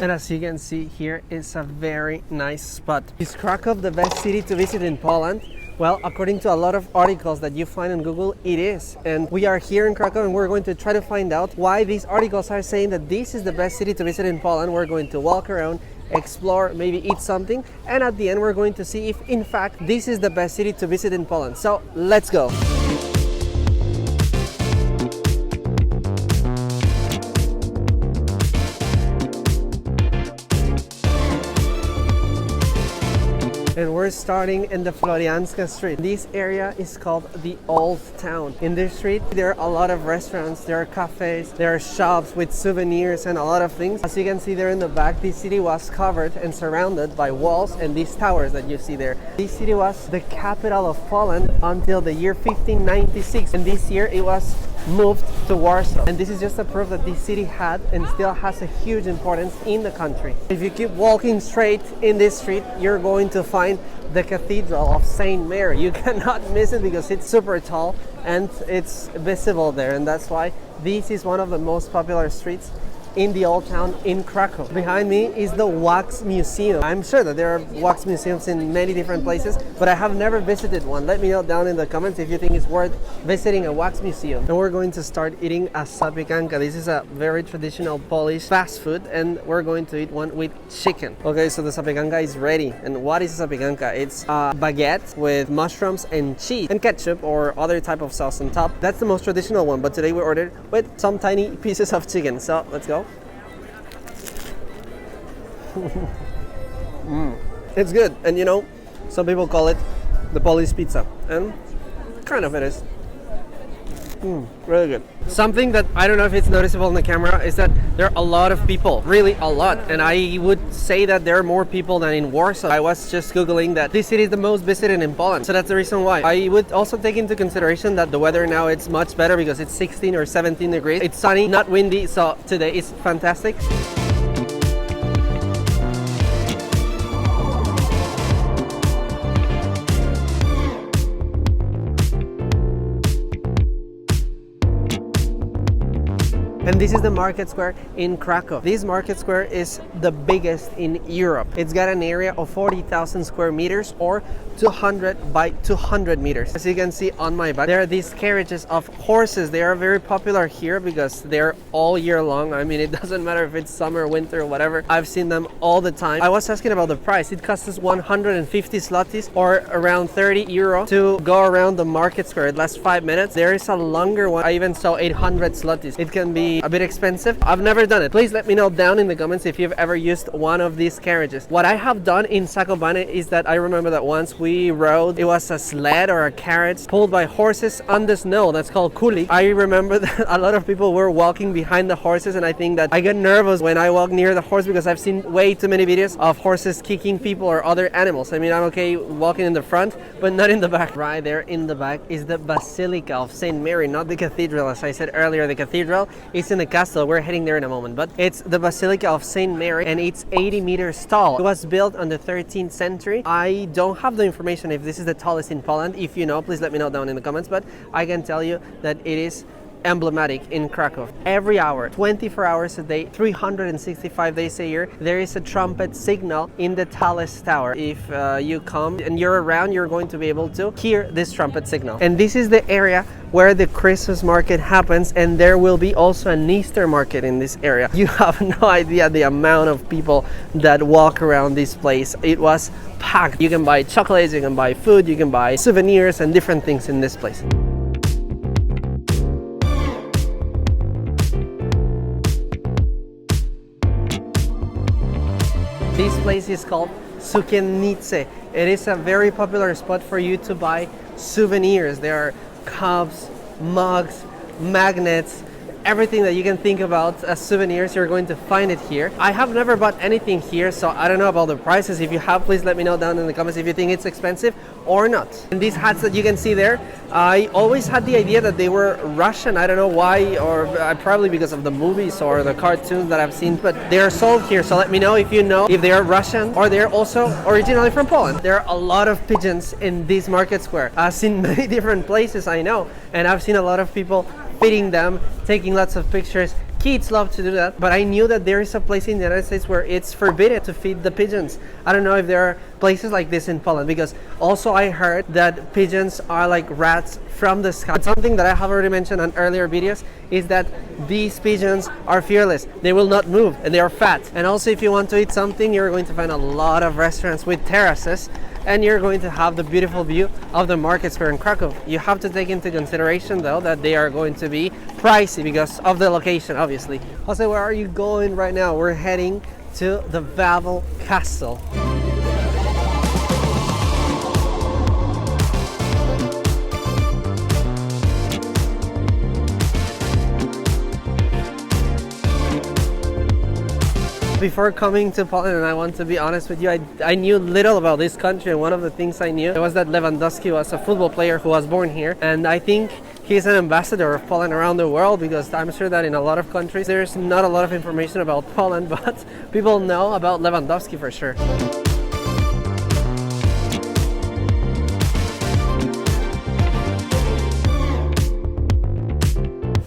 And as you can see, here is a very nice spot. Is Krakow the best city to visit in Poland? Well, according to a lot of articles that you find on Google, it is. And we are here in Krakow and we're going to try to find out why these articles are saying that this is the best city to visit in Poland. We're going to walk around, explore, maybe eat something, and at the end we're going to see if in fact this is the best city to visit in Poland. So let's go. And we're starting in the Floriańska street. This area is called the Old Town. In this street, there are a lot of restaurants, there are cafes, there are shops with souvenirs and a lot of things. As you can see there in the back, this city was covered and surrounded by walls and these towers that you see there. This city was the capital of Poland until the year 1596. And this year it was moved to Warsaw. And this is just a proof that this city had and still has a huge importance in the country. If you keep walking straight in this street, you're going to find the Cathedral of Saint Mary. You cannot miss it because it's super tall and it's visible there, and that's why this is one of the most popular streets in the old town in Krakow. Behind me is the Wax Museum. I'm sure that there are wax museums in many different places, but I have never visited one. Let me know down in the comments if you think it's worth visiting a wax museum. And we're going to start eating a zapiekanka. This is a very traditional Polish fast food, and we're going to eat one with chicken. Okay, so the zapiekanka is ready. And what is a zapiekanka? It's a baguette with mushrooms and cheese and ketchup or other type of sauce on top. That's the most traditional one, but today we ordered with some tiny pieces of chicken. So let's go. It's good, and you know, some people call it the Polish pizza, and kind of it is. Really good. Something that I don't know if it's noticeable on the camera is that there are a lot of people, really a lot, and I would say that there are more people than in Warsaw. I was just googling that this city is the most visited in Poland, so that's the reason why. I would also take into consideration that the weather now it's much better because it's 16 or 17 degrees. It's sunny, not windy, so today is fantastic. And this is the market square in Krakow. This market square is the biggest in Europe. It's got an area of 40,000 square meters or 200 by 200 meters. As you can see on my back, there are these carriages of horses. They are very popular here because they're all year long. I mean, it doesn't matter if it's summer, winter, whatever. I've seen them all the time. I was asking about the price. It costs us 150 zlotys or around 30 euro to go around the market square. It lasts 5 minutes. There is a longer one. I even saw 800 zlotys. It can be a bit expensive. I've never done it. Please let me know down in the comments if you've ever used one of these carriages. What I have done in Zakopane is that I remember that once we rode, it was a sled or a carriage pulled by horses on the snow. That's called kulik. I remember that a lot of people were walking behind the horses, and I think that I get nervous when I walk near the horse because I've seen way too many videos of horses kicking people or other animals. I mean, I'm okay walking in the front, but not in the back. Right there in the back is the Basilica of Saint Mary, not the cathedral. As I said earlier, the cathedral is in the castle. We're heading there in a moment, but it's the Basilica of Saint Mary, and it's 80 meters tall. It was built on the 13th century. I don't have the information if this is the tallest in Poland. If you know, please let me know down in the comments, but I can tell you that it is emblematic in Krakow. Every hour, 24 hours a day, 365 days a year, there is a trumpet signal in the tallest tower. If you come and you're around, you're going to be able to hear this trumpet signal. And this is the area where the Christmas market happens, and there will be also an Easter market in this area. You have no idea the amount of people that walk around this place. It was packed. You can buy chocolates, you can buy food, you can buy souvenirs and different things in this place. This place is called Sukiennica. It is a very popular spot for you to buy souvenirs. There are cups, mugs, magnets, everything that you can think about as souvenirs, you're going to find it here. I have never bought anything here, so I don't know about the prices. If you have, please let me know down in the comments if you think it's expensive or not. And these hats that you can see there, I always had the idea that they were Russian. I don't know why, or probably because of the movies or the cartoons that I've seen, but they're sold here. So let me know if you know if they are Russian or they're also originally from Poland. There are a lot of pigeons in this market square. I've seen many different places, I know, and I've seen a lot of people feeding them, taking lots of pictures, Kids love to do that, but I knew that there is a place in the United States where it's forbidden to feed the pigeons. I don't know if there are places like this in Poland, because also I heard that pigeons are like rats from the sky. Something that I have already mentioned on earlier videos is that these pigeons are fearless. They will not move and they are fat. And also, if you want to eat something, you're going to find a lot of restaurants with terraces, and you're going to have the beautiful view of the market square in Krakow. You have to take into consideration though that they are going to be pricey because of the location, obviously. Jose, where are you going right now? We're heading to the Wawel Castle. Before coming to Poland, and I want to be honest with you, I knew little about this country, and one of the things I knew was that Lewandowski was a football player who was born here, and I think he's an ambassador of Poland around the world, because I'm sure that in a lot of countries there's not a lot of information about Poland, but people know about Lewandowski for sure.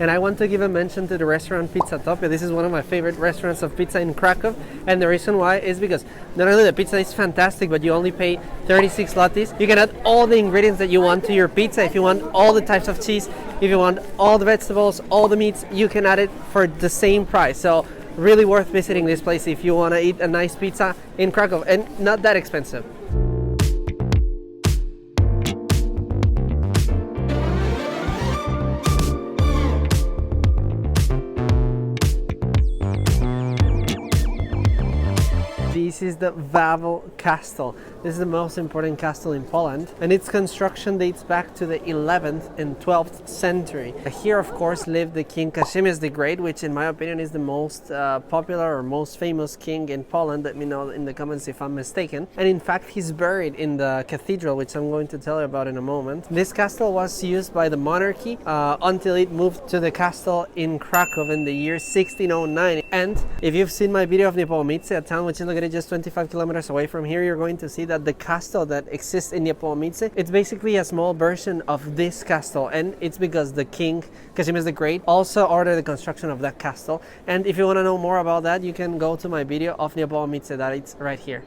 And I want to give a mention to the restaurant Pizza Topia. This is one of my favorite restaurants of pizza in Krakow. And the reason why is because not only the pizza is fantastic, but you only pay 36 zlotys. You can add all the ingredients that you want to your pizza. If you want all the types of cheese, if you want all the vegetables, all the meats, you can add it for the same price. So really worth visiting this place if you want to eat a nice pizza in Krakow, and not that expensive. This is the Vavel Castle. This is the most important castle in Poland, and its construction dates back to the 11th and 12th century. Here, of course, lived the King Kazimierz the Great, which in my opinion is the most popular or most famous king in Poland. Let me know in the comments if I'm mistaken. And in fact, he's buried in the cathedral, which I'm going to tell you about in a moment. This castle was used by the monarchy until it moved to the castle in Krakow in the year 1609. And if you've seen my video of Niepołomice, a town which is located just 25 kilometers away from here, you're going to see that the castle that exists in Niepołomice, it's basically a small version of this castle, and it's because the King Kazimierz the Great also ordered the construction of that castle. And if you want to know more about that, you can go to my video of Niepołomice, that it's right here.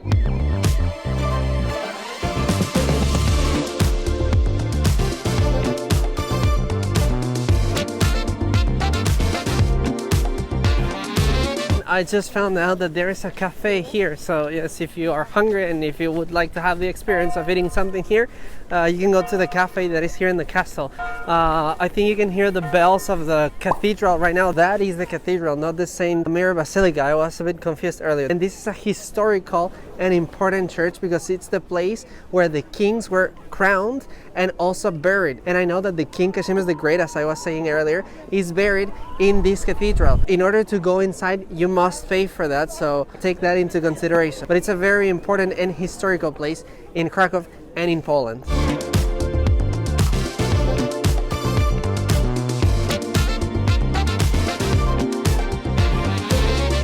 I just found out that there is a cafe here, so yes, if you are hungry and if you would like to have the experience of eating something here, you can go to the cafe that is here in the castle. I think you can hear the bells of the cathedral right now. That is the cathedral, not the Saint Mary Basilica. I was a bit confused earlier. And this is a historical and important church because it's the place where the kings were crowned and also buried. And I know that the King Kazimierz the Great, as I was saying earlier, is buried in this cathedral. In order to go inside, you must pay for that, so take that into consideration. But it's a very important and historical place in Krakow and in Poland.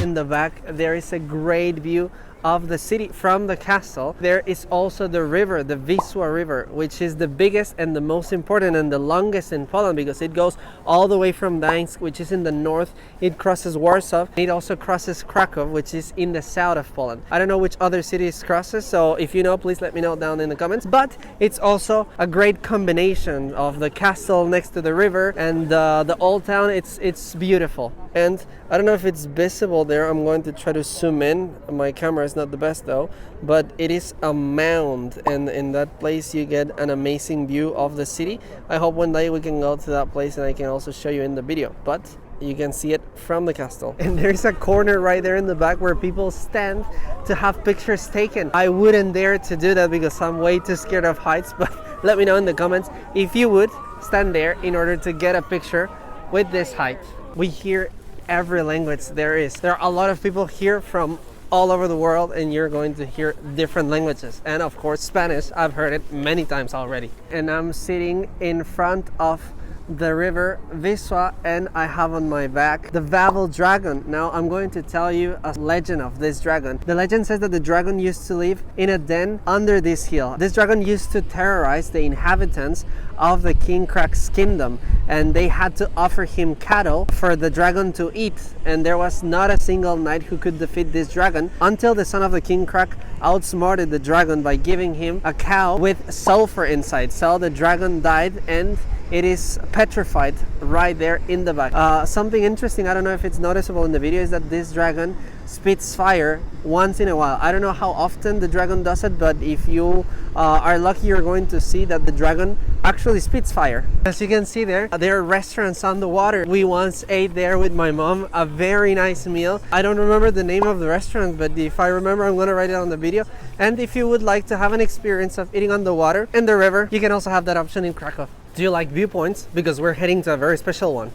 In the back, there is a great view of the city from the castle. There is also the river, the Wisła river, which is the biggest and the most important and the longest in Poland because it goes all the way from Gdańsk, which is in the north. It crosses Warsaw. It also crosses Krakow, which is in the south of Poland. I don't know which other cities crosses, so if you know, please let me know down in the comments. But it's also a great combination of the castle next to the river and the old town. It's beautiful. And I don't know if it's visible there. I'm going to try to zoom in. My camera is not the best though, but it is a mound, and in that place you get an amazing view of the city. I hope one day we can go to that place and I can also show you in the video, but you can see it from the castle. And there's a corner right there in the back where people stand to have pictures taken. I wouldn't dare to do that because I'm way too scared of heights, but let me know in the comments if you would stand there in order to get a picture with this height. We hear every language there is. There are a lot of people here from all over the world, and you're going to hear different languages, and of course Spanish. I've heard it many times already. And I'm sitting in front of the river Viswa, and I have on my back the Wawel Dragon. Now I'm going to tell you a legend of this dragon. The legend says that the dragon used to live in a den under this hill. This dragon used to terrorize the inhabitants of the King Krak's kingdom, and they had to offer him cattle for the dragon to eat, and there was not a single knight who could defeat this dragon until the son of the King Krak outsmarted the dragon by giving him a cow with sulfur inside. So the dragon died, and it is petrified right there in the back. Something interesting, I don't know if it's noticeable in the video, is that this dragon spits fire once in a while. I don't know how often the dragon does it, but if you are lucky, you're going to see that the dragon actually spits fire. As you can see there are restaurants on the water. We once ate there with my mom, a very nice meal. I don't remember the name of the restaurant, but if I remember, I'm gonna write it on the video. And if you would like to have an experience of eating on the water and the river, you can also have that option in Krakow. Do you like viewpoints? Because we're heading to a very special one.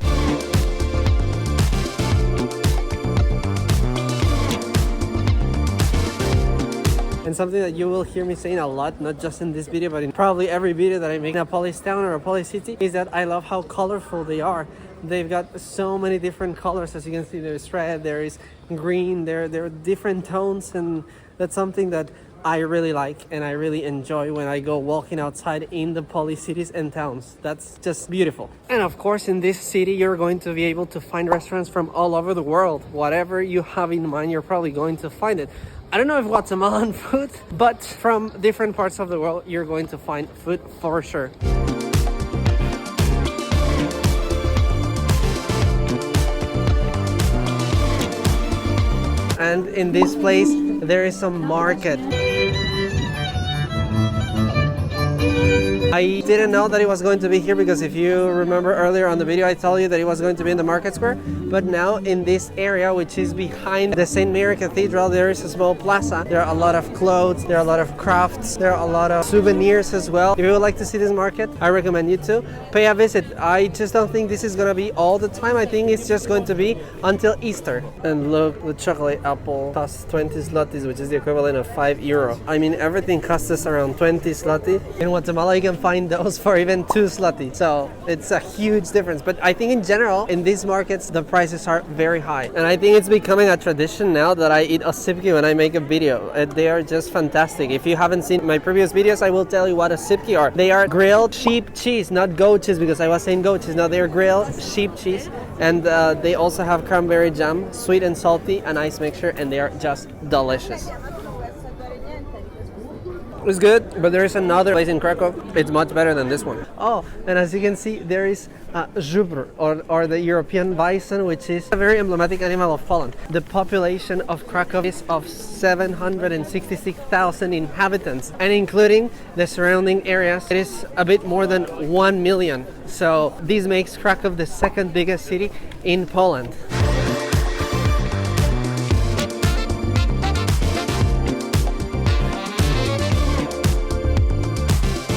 And something that you will hear me saying a lot, not just in this video, but in probably every video that I make in a Polish town or a Polycity, is that I love how colorful they are. They've got so many different colors. As you can see, there's red, there is green, there are different tones, and that's something that I really like and I really enjoy when I go walking outside in the Polycities and towns. That's just beautiful. And of course, in this city, you're going to be able to find restaurants from all over the world. Whatever you have in mind, you're probably going to find it. I don't know if Guatemalan food, but from different parts of the world, you're going to find food for sure. And in this place, there is a market. I didn't know that it was going to be here, because if you remember earlier on the video, I told you that it was going to be in the market square. But now in this area, which is behind the Saint Mary Cathedral, there is a small plaza. There are a lot of clothes, there are a lot of crafts, there are a lot of souvenirs as well. If you would like to see this market, I recommend you to pay a visit. I just don't think this is going to be all the time. I think it's just going to be until Easter. And look, the chocolate apple costs 20 zlotys, which is the equivalent of €5. I mean, everything costs us around 20 zloty. In Guatemala, you can find those for even 2 zloty. So it's a huge difference. But I think in general, in these markets, the prices are very high. And I think it's becoming a tradition now that I eat oscypki when I make a video. They are just fantastic. If you haven't seen my previous videos, I will tell you what oscypki are. They are grilled sheep cheese, not goat cheese, because I was saying goat cheese. No, they are grilled sheep cheese. And they also have cranberry jam, sweet and salty, and ice mixture, and they are just delicious. It's good, but there is another place in Krakow. It's much better than this one. Oh, and as you can see, there is zebra, or the European bison, which is a very emblematic animal of Poland. The population of Krakow is of 766,000 inhabitants, and including the surrounding areas, it is a bit more than 1 million. So this makes Krakow the second biggest city in Poland.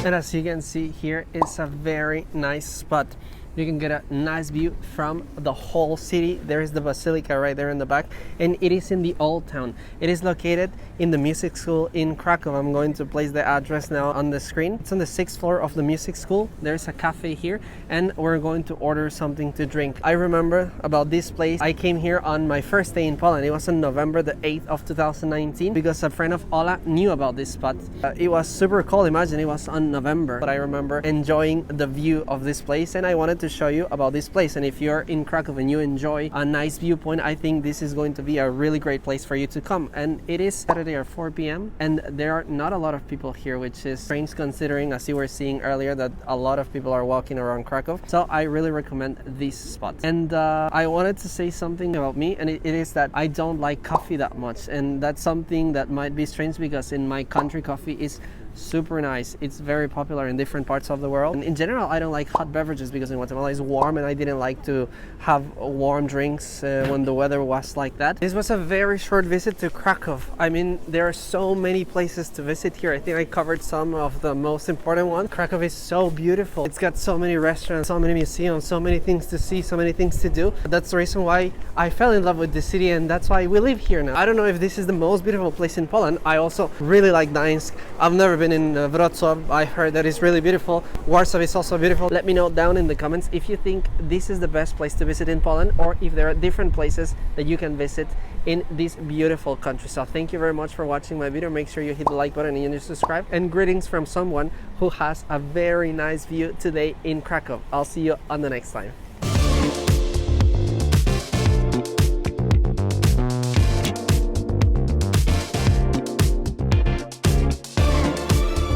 And as you can see, here is a very nice spot. You can get a nice view from the whole city. There is the Basilica right there in the back, and it is in the old town. It is located in the music school in Krakow. I'm going to place the address now on the screen. It's on the 6th floor of the music school. There's a cafe here, and we're going to order something to drink. I remember about this place. I came here on my first day in Poland. It was on November the 8th of 2019, because a friend of Ola knew about this spot. It was super cold. Imagine it was on November, but I remember enjoying the view of this place, and I wanted to show you about this place. And if you're in Krakow and you enjoy a nice viewpoint, I think this is going to be a really great place for you to come. And it is Saturday at 4 p.m. and there are not a lot of people here, which is strange considering, as you were seeing earlier, that a lot of people are walking around Krakow. So I really recommend this spot. And I wanted to say something about me, and it is that I don't like coffee that much, and that's something that might be strange, because in my country coffee is super nice. It's very popular in different parts of the world. And in general, I don't like hot beverages, because in Guatemala it's warm, and I didn't like to have warm drinks when the weather was like that. This was a very short visit to Krakow. I mean, there are so many places to visit here. I think I covered some of the most important ones. Krakow is so beautiful. It's got so many restaurants, so many museums, so many things to see, so many things to do. That's the reason why I fell in love with the city, and that's why we live here now. I don't know if this is the most beautiful place in Poland. I also really like Gdańsk. I've never been in Wrocław. I heard that it's really beautiful. Warsaw is also beautiful. Let me know down in the comments if you think this is the best place to visit in Poland, or if there are different places that you can visit in this beautiful country. So thank you very much for watching my video. Make sure you hit the like button and you subscribe. And greetings from someone who has a very nice view today in Krakow. I'll see you on the next time.